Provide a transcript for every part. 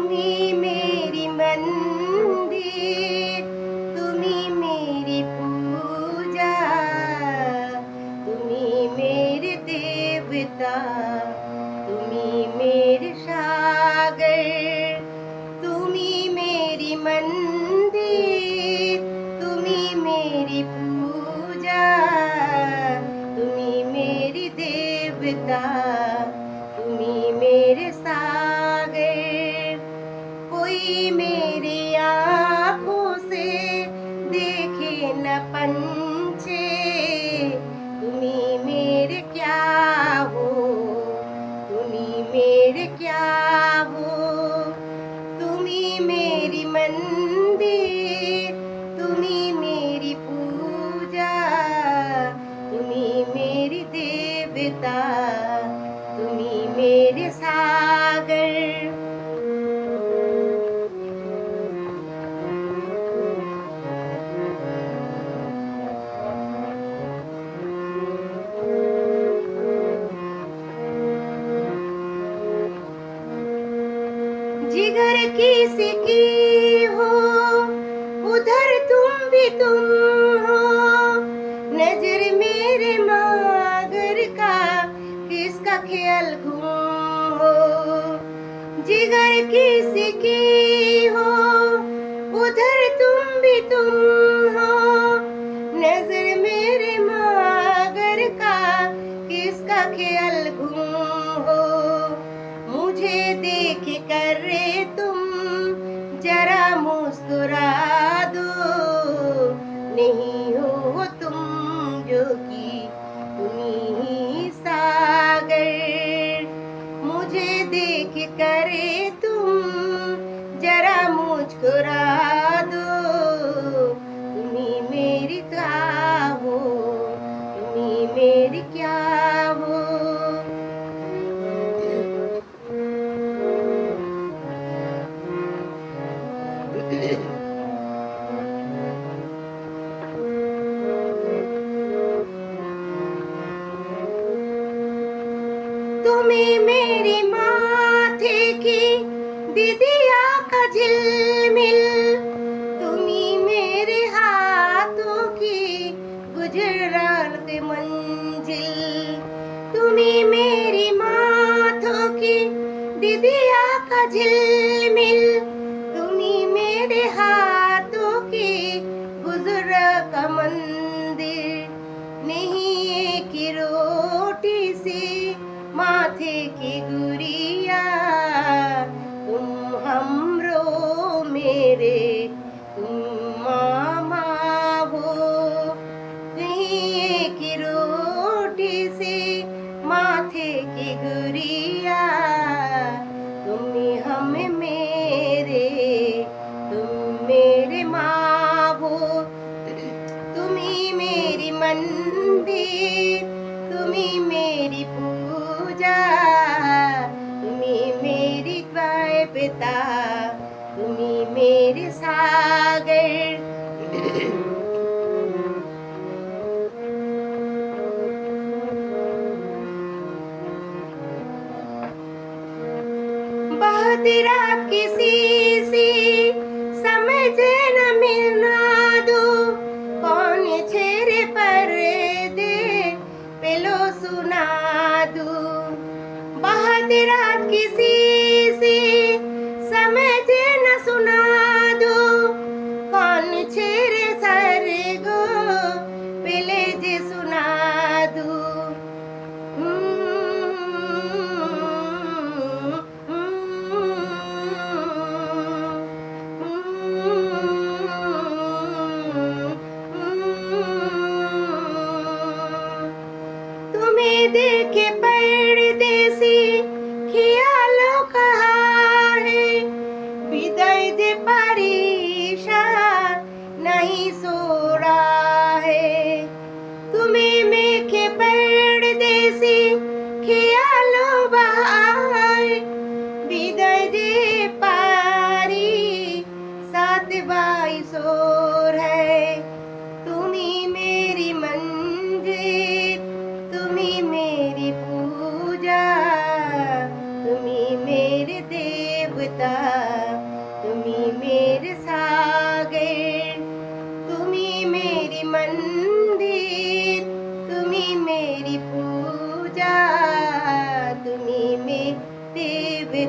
तुम्ही मेरी मंदिर, तुम्ही मेरी पूजा, तुम्ही मेरे देवता, तुम्ही मेरे सागर, तुम्ही मेरी मंदिर, तुम्ही मेरी पूजा, तुम्ही मेरी देवता, तुम्ही मेरे सागर। कोई मेरी आँखों से देखे न पंछे, तुम्ही मेरे क्या हो, तुम्ही मेरे क्या हो। तुम्ही मेरी मंदिर, तुम्ही मेरी पूजा, तुम्ही मेरी देवता, तुम्ही मेरे सागर। जिगर किसकी हो, उधर तुम भी तुम हो, नजर मेरे मागर का किसका ख्याल गुम हो। जिगर किसकी हो, उधर तुम भी तुम हो, नजर मेरे मागर का किसका ख्याल गुम हो। मुझे देख कर रे तुम जरा मुस्कुरा दो, नहीं हो तुम जो कि तुम्ही ही सागर। मुझे देख कर रे तुम जरा मुस्कुरा दो, तुम्ही मेरी क्या हो, तुम्ही मेरी क्या हो। तुम्ही मेरी माथे की बिंदिया का झिलमिल, तुम्ही मेरे हाथों की गुजरात मंजिल। तुम्ही मेरी माथों की बिंदिया का झिलमिल, तुम्ही मेरे हाथों की गुजरात का मंदिर। नहीं एक रोटी सी माथे की गुड़िया, तुम हमरो मेरे, तुम मामा हो। नहीं एक रोटी सी माथे की गुड़िया, तुम हम मेरे, तुम मेरे माँ हो। तुम्ही मेरी मंदिर, तुम्ही मेरी पूजा, तुम्ही मेरी देवता, तुम्ही मेरे सागर। बहती रात किसी सी समझ न मिलना दो, कौन छेरे पर्दे पेलो सुना दूं। बहती रात किसी सी समझ न सुना दो, कौन छेरे सरगो पेले जे सुना दूं। तुम्हें देखे परदेसी ख्यालों कहा है, विदाई दे परेशान नहीं सो रहा है। तुम्हें देखे परदेसी ख्यालों बहाए, विदाई दे पारी साथ बाई सोर है। तुम्ही मेरी मंजिल, तुम्ही मेरी पूजा, तुम्ही मेरे देवता।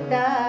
पिता